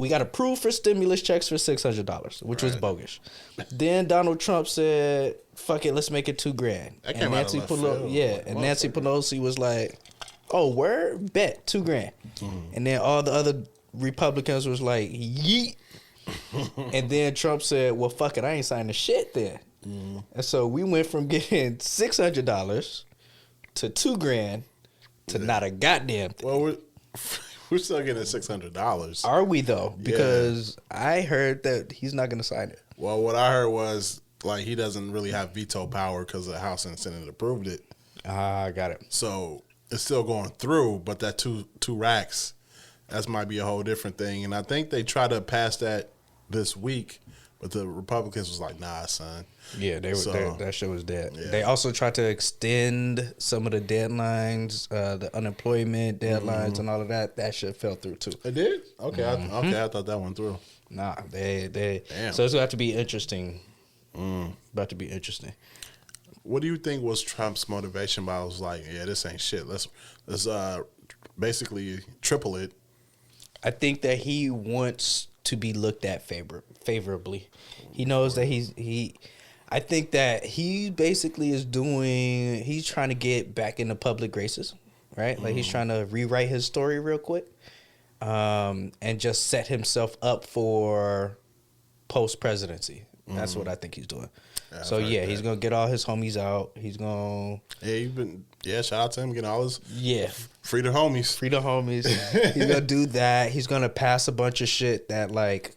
we got approved for stimulus checks for $600, which was bogus. Then Donald Trump said, "Fuck it, let's make it $2,000." And Nancy Pelosi, Nancy Pelosi was like, "Oh, word, bet $2,000." And then all the other Republicans was like, "Yeet." And then Trump said, "Well, fuck it, I ain't signing shit then." And so we went from getting $600 to $2,000 to not a goddamn thing. Well, we're still getting $600. Are we though? Because I heard that he's not going to sign it. Well, what I heard was like he doesn't really have veto power because the House and Senate approved it. I got it. So it's still going through, but that two racks, that might be a whole different thing. And I think they tried to pass that this week, but the Republicans was like, "Nah, son." Yeah, that shit was dead. Yeah. They also tried to extend some of the deadlines, the unemployment deadlines and all of that. That shit fell through too. It did? Okay, I thought that went through. Nah, they. Damn. So it's going to have to be interesting. About to be interesting. What do you think was Trump's motivation? By was like, yeah, this ain't shit. Let's basically triple it. I think that he wants to be looked at favorably. He knows that I think that he basically he's trying to get back into public graces, right? Like he's trying to rewrite his story real quick, and just set himself up for post-presidency. That's what I think he's doing. Yeah, so he's gonna get all his homies out. He's gonna shout out to him getting all his free the homies. He's gonna do that. He's gonna pass a bunch of shit that like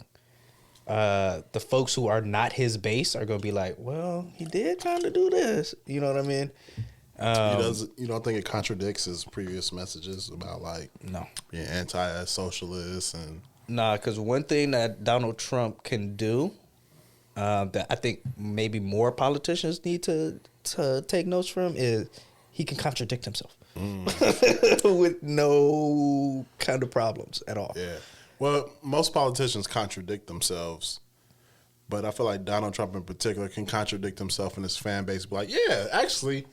the folks who are not his base are gonna be like, well, he did kind of do this. You know what I mean? You don't think it contradicts his previous messages about like being anti-socialist and because one thing that Donald Trump can do that I think maybe more politicians need to take notes from is he can contradict himself with no kind of problems at all. Yeah. Well, most politicians contradict themselves, but I feel like Donald Trump in particular can contradict himself and his fan base. Be like, yeah, actually,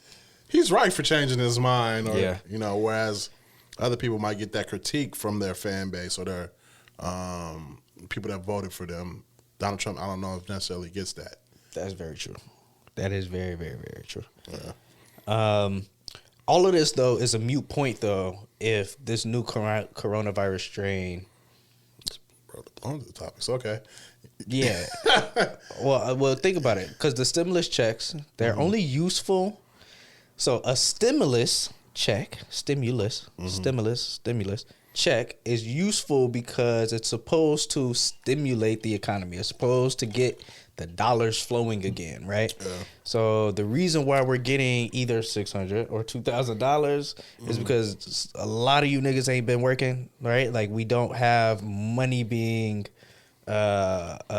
he's right for changing his mind, or whereas other people might get that critique from their fan base or their people that voted for them. Donald Trump, I don't know if necessarily gets that. That's very true. That is very, very, very true. Yeah. All of this though is a moot point though if this new coronavirus strain. On the topics, okay. Yeah. well, think about it, because the stimulus checks, they're only useful. So a stimulus check is useful because it's supposed to stimulate the economy. It's supposed to get the dollars flowing again, right? Yeah. So the reason why we're getting either $600 or $2,000 is because a lot of you niggas ain't been working, right? Like we don't have money being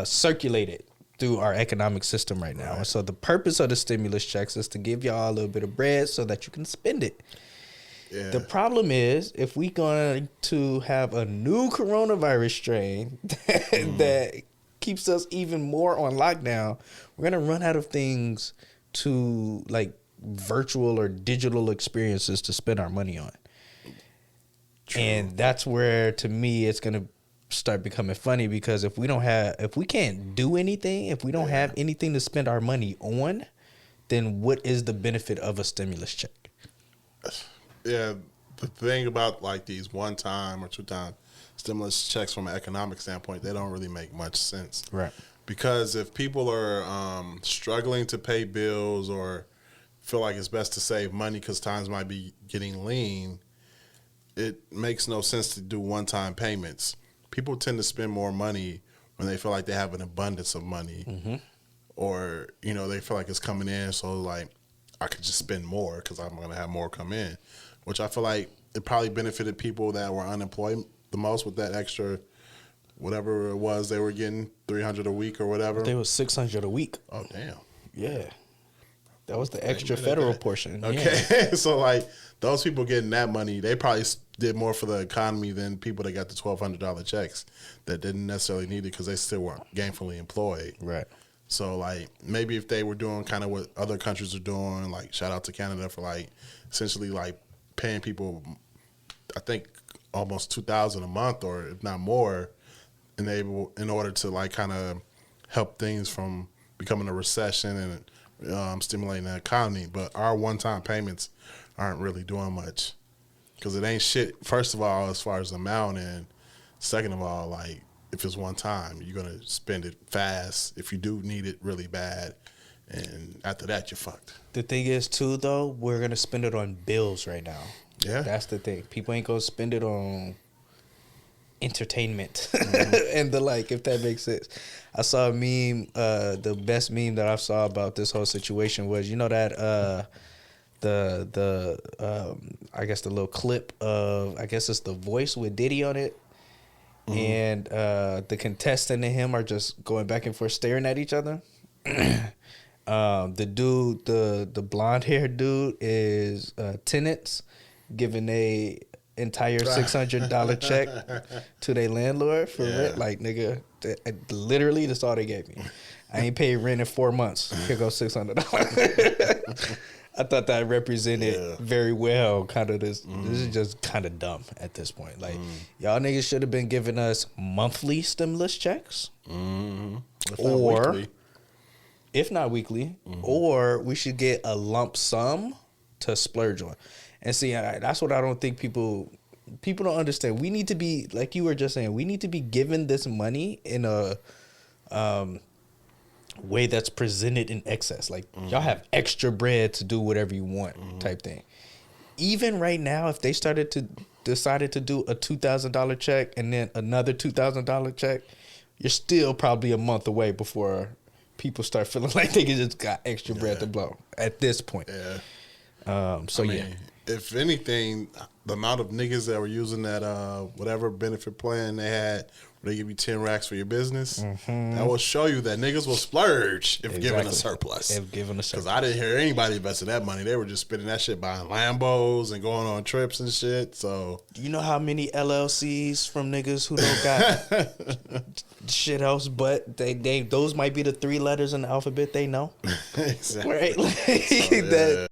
circulated through our economic system right now. Right. And so the purpose of the stimulus checks is to give y'all a little bit of bread so that you can spend it. Yeah. The problem is if we going to have a new coronavirus strain that keeps us even more on lockdown, we're going to run out of things to like virtual or digital experiences to spend our money on. True. And that's where, to me, it's going to start becoming funny, because if we can't do anything, if we don't have anything to spend our money on, then what is the benefit of a stimulus check? Yeah, the thing about like these 1-time or 2-time stimulus checks from an economic standpoint, they don't really make much sense. Right. Because if people are struggling to pay bills or feel like it's best to save money because times might be getting lean, it makes no sense to do 1-time payments. People tend to spend more money when they feel like they have an abundance of money, or they feel like it's coming in, so like I could just spend more because I'm going to have more come in, which I feel like it probably benefited people that were unemployed the most with that extra, whatever it was they were getting, $300 a week or whatever. They was $600 a week. Oh damn. Yeah, that was the extra federal portion. Okay, yeah. So like those people getting that money, they probably did more for the economy than people that got the $1,200 checks that didn't necessarily need it because they still weren't gainfully employed. Right. So like maybe if they were doing kind of what other countries are doing, like shout out to Canada for like essentially like paying people, I think almost $2,000 a month or if not more, in order to like kind of help things from becoming a recession and stimulating the economy. But our one-time payments aren't really doing much because it ain't shit. First of all, as far as the amount, and second of all, like if it's one time, you're gonna spend it fast if you do need it really bad, and after that, you're fucked. The thing is, too, though, we're gonna spend it on bills right now. Yeah, that's the thing. People ain't gonna spend it on entertainment and the like, if that makes sense. I saw a meme. The best meme that I saw about this whole situation was, you know, that I guess the little clip of, I guess it's The Voice with Diddy on it, and the contestant and him are just going back and forth staring at each other. The dude, the blonde haired dude is tenants giving a entire $600 check to their landlord for rent. Like, nigga, literally that's all they gave me. I ain't paid rent in 4 months. Here goes $600. I thought that represented very well kind of this. This is just kind of dumb at this point. Like, y'all niggas should have been giving us monthly stimulus checks, if not weekly, or we should get a lump sum to splurge on. And see, that's what I don't think people don't understand. We need to be, like you were just saying, we need to be given this money in a way that's presented in excess. Like, y'all have extra bread to do whatever you want type thing. Even right now, if they decided to do a $2,000 check and then another $2,000 check, you're still probably a month away before people start feeling like they just got extra bread to blow at this point. If anything, the amount of niggas that were using that whatever benefit plan they had, where they give you 10 racks for your business, that will show you that niggas will splurge if given a surplus. If given a surplus. Because I didn't hear anybody investing that money. They were just spending that shit buying Lambos and going on trips and shit. So, do you know how many LLCs from niggas who don't got shit else, but they those might be the 3 letters in the alphabet they know? Exactly. Right? Like,